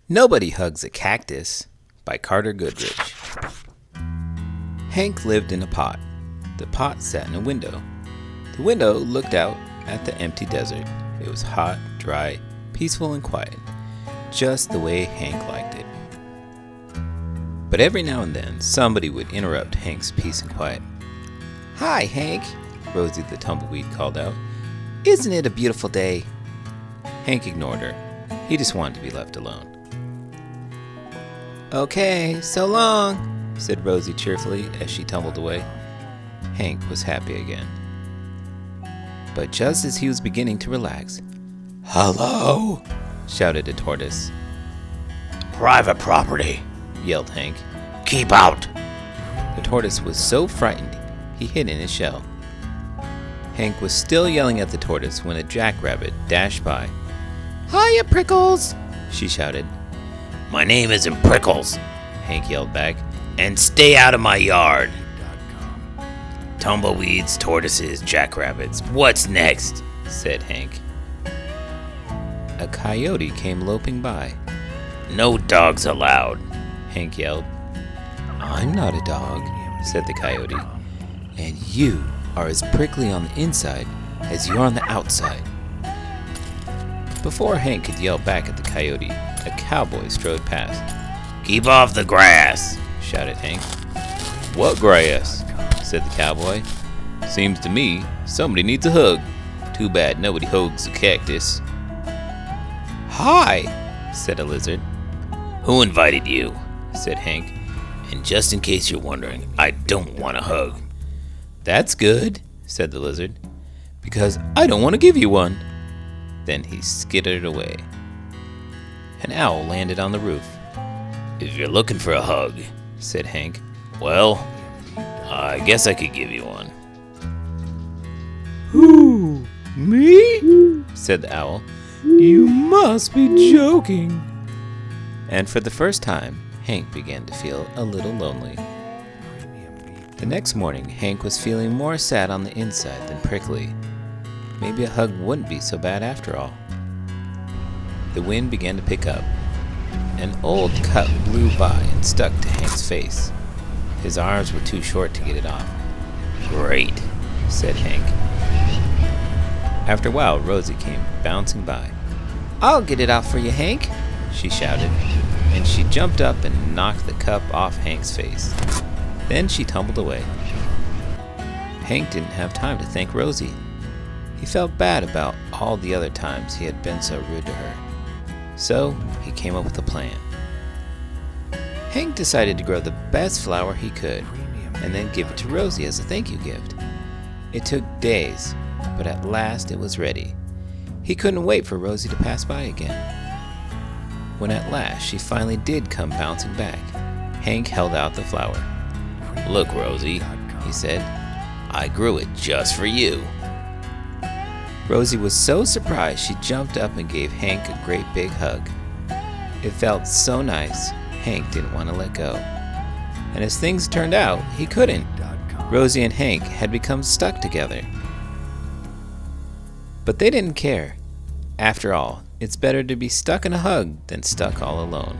Nobody Hugs a Cactus by Carter Goodrich. Hank lived in a pot. The pot sat in a window. The window looked out at the empty desert. It was hot, dry, peaceful, and quiet, just the way Hank liked it. But every now and then, somebody would interrupt Hank's peace and quiet. "Hi, Hank," Rosie the tumbleweed called out. "Isn't it a beautiful day?" Hank ignored her. He just wanted to be left alone. "Okay, so long," said Rosie cheerfully as she tumbled away. Hank was happy again. But just as he was beginning to relax, "Hello!" shouted a tortoise. "Private property," yelled Hank. "Keep out!" The tortoise was so frightened, he hid in his shell. Hank was still yelling at the tortoise when a jackrabbit dashed by. "Hiya, Prickles!" she shouted. "My name isn't Prickles," Hank yelled back. "and stay out of my yard." "Tumbleweeds, tortoises, jackrabbits. What's next?" said Hank. A coyote came loping by. "No dogs allowed," Hank yelled. "I'm not a dog," said the coyote. "And you are as prickly on the inside as you are on the outside." Before Hank could yell back at the coyote, a cowboy strode past. "Keep off the grass," shouted Hank. "What grass?" said the cowboy. "Seems to me somebody needs a hug. Too bad nobody hugs a cactus." "Hi," said a lizard. "Who invited you?" said Hank. "And just in case you're wondering, I don't want a hug." "That's good," said the lizard, "because I don't want to give you one." Then he skittered away. An owl landed on the roof. "If you're looking for a hug," said Hank, "well, I guess I could give you one." "Who? Me?" said the owl. "You must be joking." And for the first time, Hank began to feel a little lonely. The next morning, Hank was feeling more sad on the inside than prickly. Maybe a hug wouldn't be so bad after all. The wind began to pick up. An old cut blew by and stuck to Hank's face. His arms were too short to get it off. "Great," said Hank. After a while, Rosie came bouncing by. "I'll get it off for you, Hank," she shouted, and she jumped up and knocked the cup off Hank's face. Then she tumbled away. Hank didn't have time to thank Rosie. He felt bad about all the other times he had been so rude to her. So he came up with a plan. Hank decided to grow the best flower he could and then give it to Rosie as a thank you gift. It took days, but at last it was ready. He couldn't wait for Rosie to pass by again. When at last she finally did come bouncing back, Hank held out the flower. "Look, Rosie," he said, "I grew it just for you." Rosie was so surprised she jumped up and gave Hank a great big hug. It felt so nice, Hank didn't want to let go. And as things turned out, he couldn't. Rosie and Hank had become stuck together. But they didn't care. After all, it's better to be stuck in a hug than stuck all alone.